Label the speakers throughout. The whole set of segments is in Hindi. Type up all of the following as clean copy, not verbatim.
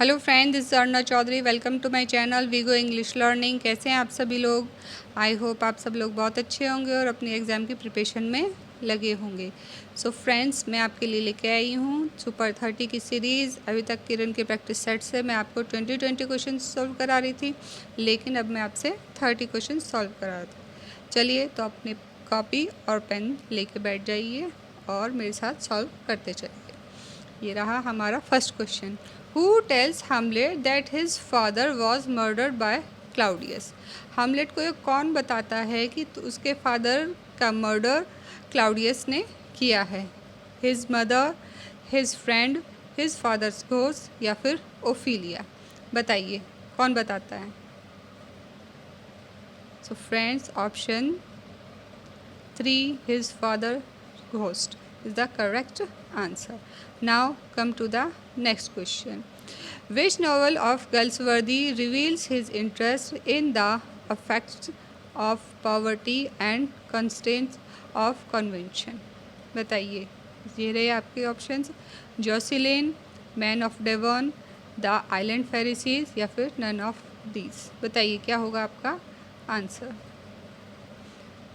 Speaker 1: Hello friend, this is Arna Chaudhary. Welcome to my channel WeGo English learning. कैसे हैं आप सभी लोग? आई होप आप सब लोग बहुत अच्छे होंगे और अपनी एग्ज़ाम की प्रिपरेशन में लगे होंगे। सो फ्रेंड्स, मैं आपके लिए लेके आई हूँ सुपर 30 की सीरीज़। अभी तक किरण के प्रैक्टिस सेट से मैं आपको 20 क्वेश्चन सॉल्व करा रही थी, लेकिन अब मैं आपसे 30 क्वेश्चन सॉल्व करा रही थी। चलिए तो अपनी कॉपी और पेन लेके बैठ जाइए और मेरे साथ सॉल्व करते चलिए। ये रहा हमारा first question. Who tells Hamlet that his father was murdered by Claudius? Hamlet को ये कौन बताता है कि उसके फादर का मर्डर क्लाउडियस ने किया है? His mother, his friend, his father's ghost या फिर ओफिलिया? बताइए कौन बताता है? सो friends, option 3, his father ghost is the correct answer. Now come to the next question. Which novel of Galsworthy reveals his interest in the effects of poverty and constraints of convention? बताइए। ये रहे आपके options: Jocelyn, Man of Devon, The Island Pharisees या फिर नन ऑफ दीज। बताइए क्या होगा आपका आंसर।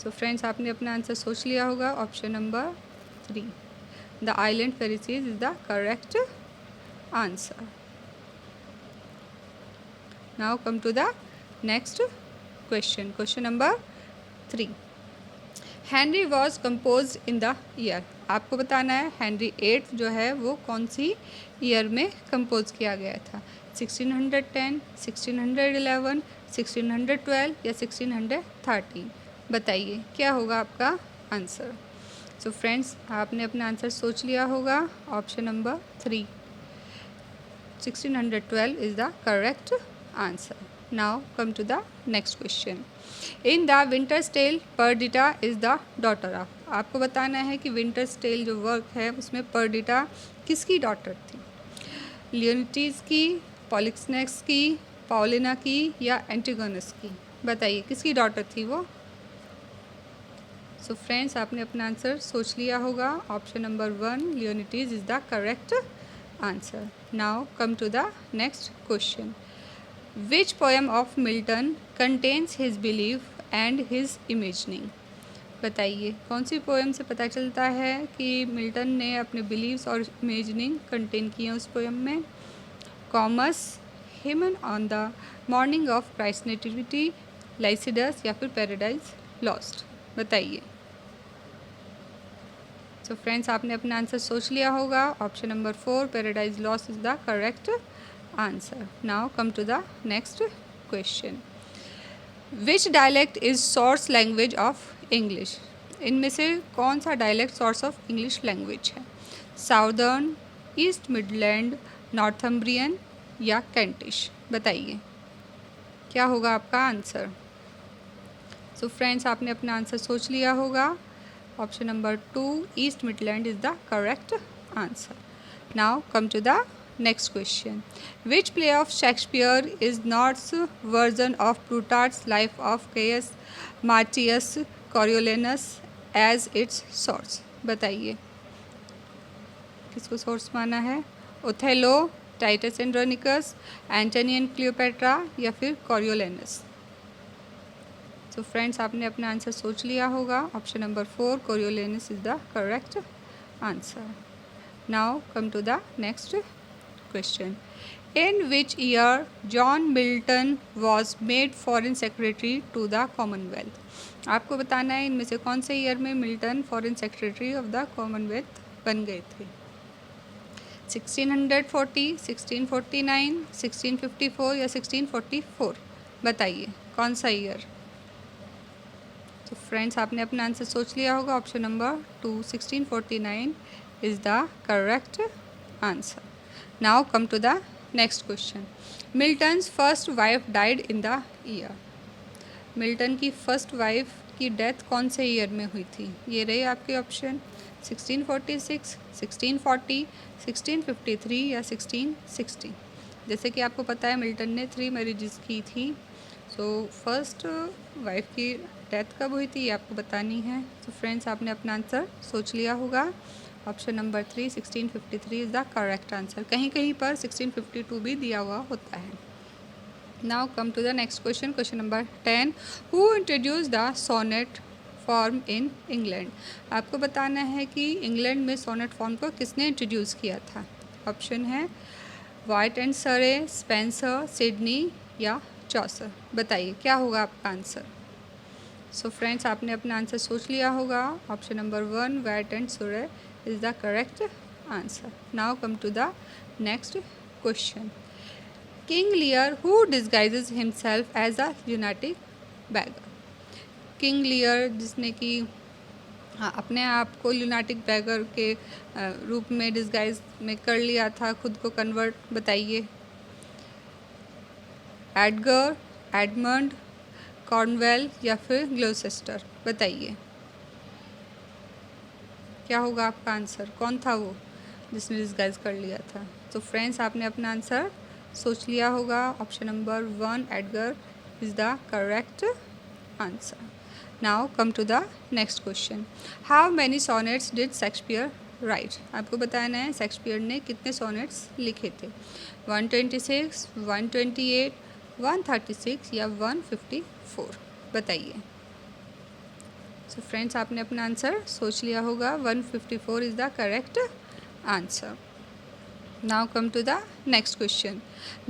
Speaker 1: सो फ्रेंड्स, आपने अपना आंसर सोच लिया होगा। Option number 3, the Island Pharisees is the correct answer. Now come to the next question. Question number 3, Henry was compose in the year. आपको बताना है हेनरी 8 जो है वो कौन सी ईयर में कंपोज किया गया था? 1610, 1611, 1612 या 1613? बताइए क्या होगा आपका आंसर। सो फ्रेंड्स, आपने अपना आंसर सोच लिया होगा। Option number 3, 1612 is the correct answer. Now come to the next question. In the Winter's Tale Perdita is the daughter of. आपको बताना है कि विंटर्स टेल जो वर्क है उसमें पर्डिटा किसकी डॉटर थी? लियोनिटीज की, पॉलिक्सनेक्स की, पॉलिना की या एंटिगोनस की? बताइए किसकी डॉटर थी वो। सो फ्रेंड्स, आपने अपना आंसर सोच लिया होगा। Option number 1, Leontes is the correct answer. Now come to the next question. Which poem of Milton contains his belief and his imagining? बताइए कौन सी पोएम से पता चलता है कि मिल्टन ने अपने बिलीव्स और इमेजनिंग कंटेन किए उस पोएम में? Comus, Hymn on the Morning of Christ Nativity, Lycidas या फिर पैराडाइज लॉस्ट? बताइए। सो फ्रेंड्स, आपने अपना आंसर सोच लिया होगा। Option number 4, Paradise Lost is the correct answer. Now come to the next question. Which dialect is source language of English? इनमें से कौन सा dialect source of English language है? साउदर्न, ईस्ट मिडलैंड, नॉर्थम्ब्रियन या कैंटिश? बताइए क्या होगा आपका आंसर। सो फ्रेंड्स, आपने अपना आंसर सोच लिया होगा। Option number 2, East Midland is the correct answer. Now come to the next question. Which play of Shakespeare is North's version of Plutarch's Life of Caius Marcius Coriolanus as its source? बताइए किसको सोर्स माना है? Othello, Titus Andronicus, Antony and Cleopatra या फिर कॉरियोलेनस? तो फ्रेंड्स, आपने अपना आंसर सोच लिया होगा। Option number 4, Coriolanus is the correct answer. Now come to the next question. In which year John Milton was made foreign secretary to the Commonwealth? आपको बताना है इनमें से कौन से ईयर में Milton foreign secretary of the Commonwealth बन गए थे? 1640, 1649, 1654 या 1644? बताइए कौन सा ईयर। तो फ्रेंड्स, आपने अपना आंसर सोच लिया होगा। Option number 2, 1649 is the correct answer. Now come to the next question. Milton's first wife died in the year. Milton की फर्स्ट वाइफ की डेथ कौन से ईयर में हुई थी? ये रहे आपके ऑप्शन: 1646, 1640, 1653 या 1660। जैसे कि आपको पता है मिल्टन ने 3 मैरिजेस की थी। सो फर्स्ट वाइफ की डेथ कब हुई थी ये आपको बतानी है। तो फ्रेंड्स, आपने अपना आंसर सोच लिया होगा। Option number 3 1653 is the correct answer. कहीं कहीं पर 1652 भी दिया हुआ होता है। Now come to the next question, question number 10। Who introduce the sonnet form in England? आपको बताना है कि इंग्लैंड में सोनेट फॉर्म को किसने इंट्रोड्यूस किया था। ऑप्शन है वाइट एंड सरे, स्पेंसर, सिडनी या चौसर। बताइए क्या होगा आपका आंसर। सो फ्रेंड्स, आपने अपना आंसर सोच लिया होगा। Option number 1 Wyatt and Surrey is the correct answer. Now come to the next question. King Lear who disguises himself as a united beggar? King Lear जिसने कि हाँ अपने आप को ल्यूनाटिक बैगर के रूप में डिस्गाइज में कर लिया था, खुद को कन्वर्ट। बताइए एडगर, एडमंड, कॉर्नवेल या फिर ग्लोसेस्टर। बताइए क्या होगा आपका आंसर। कौन था वो जिसने डिस्गाइज कर लिया था। तो फ्रेंड्स, आपने अपना आंसर सोच लिया होगा। Option number 1 Edgar is the correct answer. Now come to the next question. How many sonnets did Shakespeare write? आपको बताना है शेक्सपियर ने कितने सोनेट्स लिखे थे। 126, 128, 136 या 154। बताइए। सो फ्रेंड्स, आपने अपना आंसर सोच लिया होगा। 154 is the correct answer. Now come to the next question.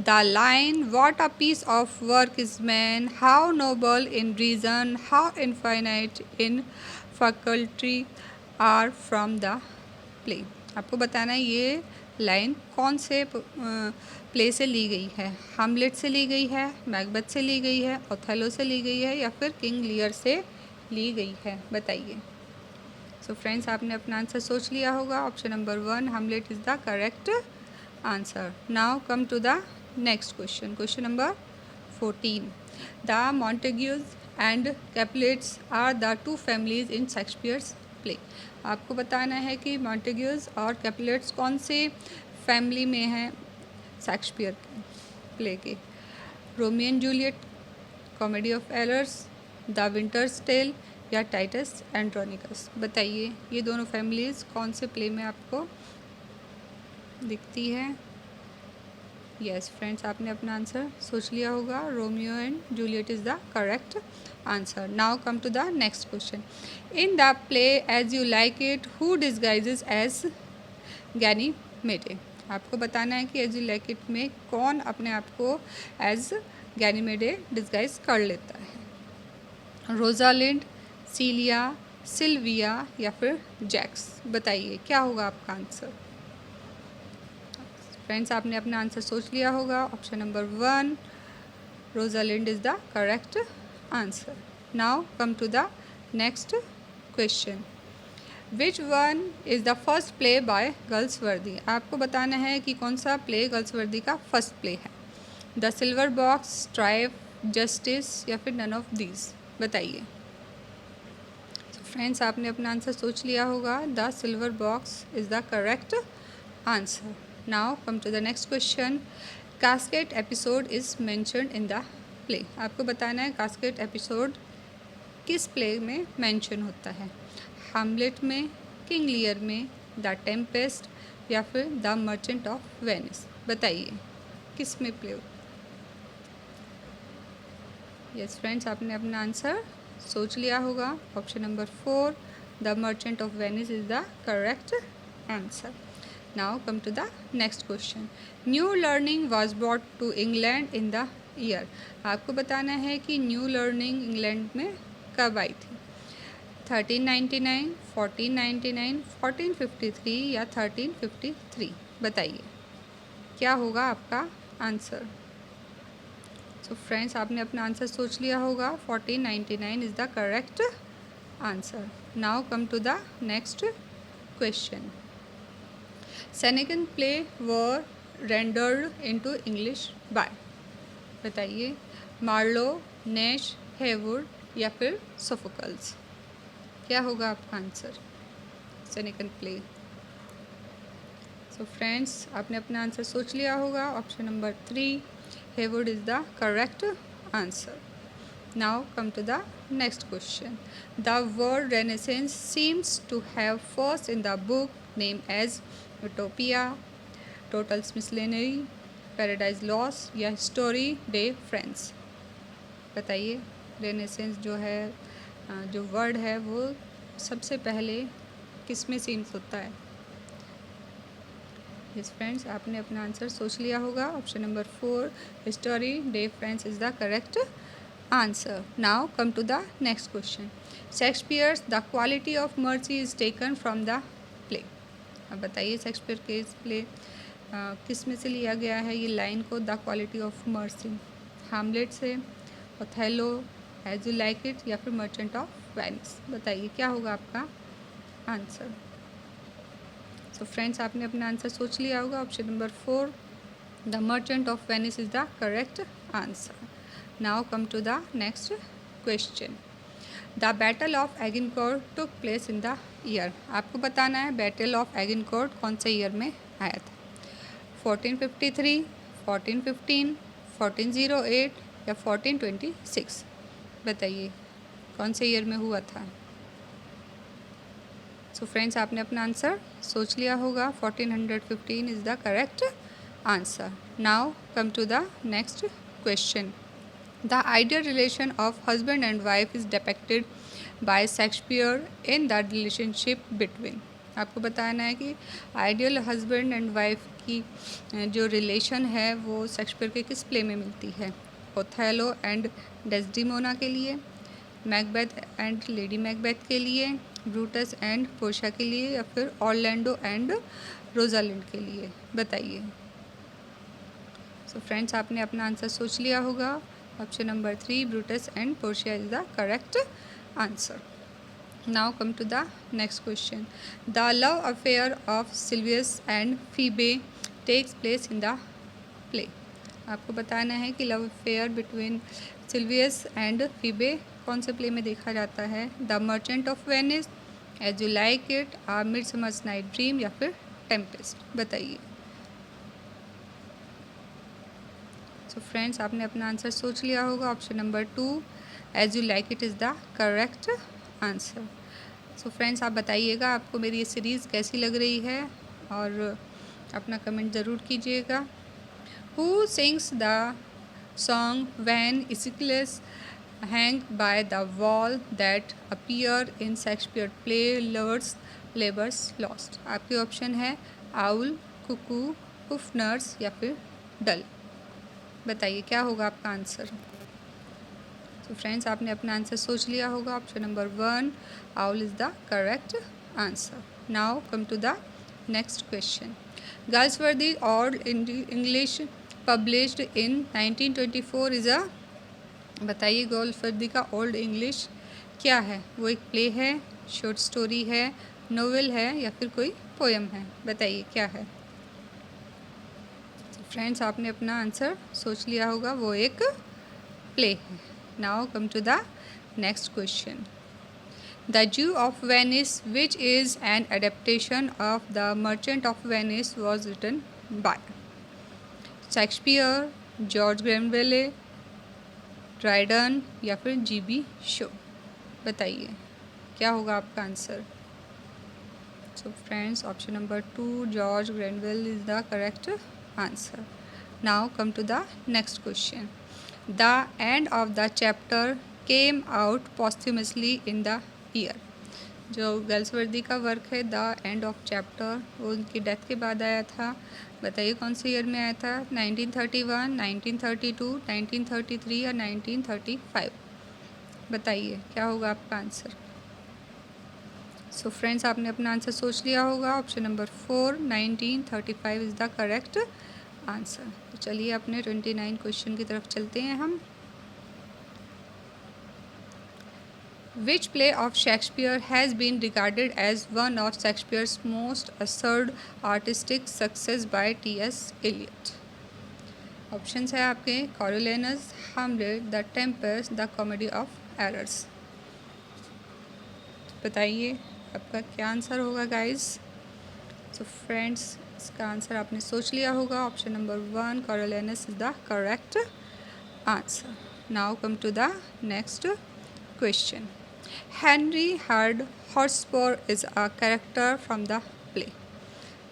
Speaker 1: The line, what a piece of work is man, how noble in reason, how infinite in faculty are from the play. आपको बताना है ये लाइन कौन से प्ले से ली गई है। हैमलेट से ली गई है, मैकबेथ से ली गई है, ओथेलो से ली गई है या फिर किंग लियर से ली गई है। बताइए। सो फ्रेंड्स, आपने अपना आंसर सोच लिया होगा। Option number 1 Hamlet is the correct answer. Now come to the next question. Question number 14. The Montagues and Capulets are the two families in Shakespeare's play. आपको बताना है कि मॉन्टेग्यूज और कैपुलेट्स कौन से फैमिली में हैं शेक्सपियर के प्ले के। Romeo and Juliet, Comedy of Errors, The Winter's Tale या टाइटस एंड्रोनिकस। बताइए ये दोनों फैमिलीज़ कौन से प्ले में आपको दिखती है। यस फ्रेंड्स, आपने अपना आंसर सोच लिया होगा। Romeo and Juliet is the correct answer. Now come to the next question. In the play As you like It who disguises as Ganymede? आपको बताना है कि एज यू लाइक इट में कौन अपने आप को एज गैनीमेडे डिस्गाइज कर लेता है। रोजालिंड, सीलिया, सिल्विया या फिर जैक्स। बताइए क्या होगा आपका आंसर। फ्रेंड्स, आपने अपना आंसर सोच लिया होगा। Option number 1 Rosalind is the correct answer. Now come to the next question. Which one is the first play by Galsworthy? आपको बताना है कि कौन सा प्ले गर्ल्सवर्दी का फर्स्ट प्ले है। The Silver Box, Strife, Justice या फिर नन ऑफ दीज। बताइए। फ्रेंड्स, आपने अपना आंसर सोच लिया होगा। The Silver Box is the correct answer. Now come to the next question. Cascade episode is mentioned in the play. आपको बताना है कास्केट एपिसोड किस प्ले में मेंशन होता है। हैमलेट में, किंग लियर में, द टेम्पेस्ट या फिर द मर्चेंट ऑफ वेनिस। बताइए किस में प्ले होता है। यस फ्रेंड्स, आपने अपना आंसर सोच लिया होगा। Option number 4 the Merchant of Venice is the correct answer. Now come to the next question. New learning was brought to England in the year. आपको बताना है कि न्यू लर्निंग इंग्लैंड में कब आई थी। 1399, 1499, 1453 या 1353। बताइए क्या होगा आपका आंसर। सो फ्रेंड्स, आपने अपना आंसर सोच लिया होगा। 1499 is the correct answer. Now come to the next question. Senecan play were rendered into English by। बताइए मार्लो, नेश, हेवुड या फिर सोफोकल्स। क्या होगा आपका answer. Senecan play. So friends, आपने अपना आंसर सोच लिया होगा। Option number 3 Heywood is the correct answer. Now come to the next question. The word Renaissance seems to have first in the book name as Utopia, Tottel's Miscellany, Paradise Lost या स्टोरी डे फ्रेंड्स। बताइए रेनेसेंस जो है जो वर्ड है वो सबसे पहले किस में सीन्स होता है? यस फ्रेंड्स, आपने अपना आंसर सोच लिया होगा। Option number 4 history day friends is the correct answer. Now come to the next question. Shakespeare's the quality of mercy is taken from the play. अब बताइए शेक्सपियर के इस प्ले किस में से लिया गया है ये लाइन को, the quality of mercy? Hamlet से, Othello, As you like It या फिर मर्चेंट ऑफ वेनिस? बताइए क्या होगा आपका आंसर। सो फ्रेंड्स, आपने अपना आंसर सोच लिया होगा। Option number 4 the Merchant of Venice is the correct answer. Now come to the next question. The battle of Agincourt took place in the year. आपको बताना है बैटल ऑफ एगिनकोर्ट कौन से ईयर में आया था? 1453, 1415, 1408 या 1426? बताइए कौन से ईयर में हुआ था? सो फ्रेंड्स, आपने अपना आंसर सोच लिया होगा। 1415 is the correct answer. Now come to the next question. The ideal relation of husband and wife is depicted by Shakespeare in the relationship between. आपको बताना है कि आइडियल हस्बैंड एंड वाइफ की जो रिलेशन है वो शेक्सपियर के किस प्ले में मिलती है? ओथेलो एंड डेस्डिमोना के लिए, मैकबेथ एंड लेडी मैकबेथ के लिए, ब्रूटस एंड पोर्शिया के लिए या फिर ऑरलैंडो एंड रोजालिंड के लिए? बताइए। सो फ्रेंड्स, आपने अपना आंसर सोच लिया होगा। Option number 3 Brutus and Portia is the correct answer. Now come to the next question. The love affair of Silvius and Phebe takes place in the play. आपको बताना है कि love affair between Silvius and Phebe कौन से प्ले में देखा जाता है? The Merchant of Venice, As you like It, a Midsummer's Night Dream या फिर टेम्पेस्ट? बताइए। सो फ्रेंड्स, आपने अपना आंसर सोच लिया होगा। Option number 2 as you like it is the correct answer. So friends, आप बताइएगा आपको मेरी ये सीरीज़ कैसी लग रही है और अपना कमेंट ज़रूर कीजिएगा। Who sings the song when icicles hang by the wall that appear in Shakespeare play Lovers Labours Lost? आपके ऑप्शन है आउल, कुकू, पुफनर्स या फिर डल। बताइए क्या होगा आपका आंसर। तो फ्रेंड्स, आपने अपना आंसर सोच लिया होगा। Option number 1 owl is the correct answer. Now come to the next question. Galsworthy Old English published in 1924 is a. बताइए गाल्सवर्दी का ओल्ड इंग्लिश क्या है? वो एक प्ले है, शॉर्ट स्टोरी है, नोवेल है या फिर कोई पोएम है? बताइए क्या है। फ्रेंड्स, आपने अपना आंसर सोच लिया होगा। वो एक प्ले है। Now come to the next question. The Jew of Venice which is an adaptation of the Merchant of Venice was written by Shakespeare, George Granville, Dryden या फिर जीबी शो? बताइए क्या होगा आपका answer. So friends, option number 2 George Granville is the correct answer. Now come to the next question. The end of the chapter came out posthumously in the year. जो गाल्सवर्दी का वर्क है द एंड ऑफ चैप्टर, वो उनकी डेथ के बाद आया था। बताइए कौन से ईयर में आया था? 1931, 1932, 1933 या 1935? बताइए क्या होगा आपका आंसर। सो फ्रेंड्स, आपने अपना आंसर सोच लिया होगा। Option number 4 1935 is the correct answer. तो चलिए अपने 29 क्वेश्चन की तरफ चलते हैं हम। Which play of Shakespeare has been regarded as one of Shakespeare's most assured artistic success by T.S. Eliot? Options है आपके Coriolanus, Hamlet, the Tempest, the Comedy of Errors. बताइए आपका क्या आंसर होगा गाइस। सो फ्रेंड्स, इसका आंसर आपने सोच लिया होगा। Option number 1 Coriolanus is the correct answer. Now come to the next question. Henry Hard Hotspur is a character from the play.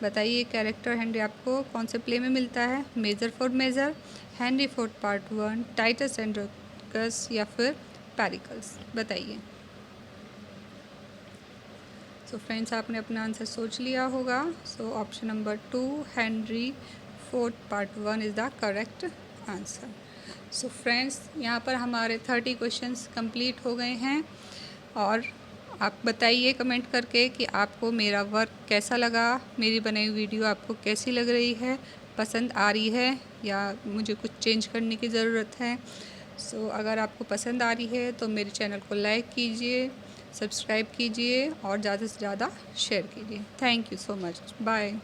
Speaker 1: बताइए कैरेक्टर हेनरी आपको कौन से प्ले में मिलता है? Measure for Measure, Henry Fourth part 1, Titus Andronicus या फिर पेरिकल्स? बताइए। सो फ्रेंड्स, आपने अपना आंसर सोच लिया होगा। So option number 2, Henry Fourth part 1 is the correct answer. So friends, यहाँ पर हमारे 30 क्वेश्चंस कंप्लीट हो गए हैं। और आप बताइए कमेंट करके कि आपको मेरा वर्क कैसा लगा, मेरी बनाई वीडियो आपको कैसी लग रही है, पसंद आ रही है या मुझे कुछ चेंज करने की ज़रूरत है। सो अगर आपको पसंद आ रही है तो मेरे चैनल को लाइक कीजिए, सब्सक्राइब कीजिए और ज़्यादा से ज़्यादा शेयर कीजिए। Thank you so much. Bye.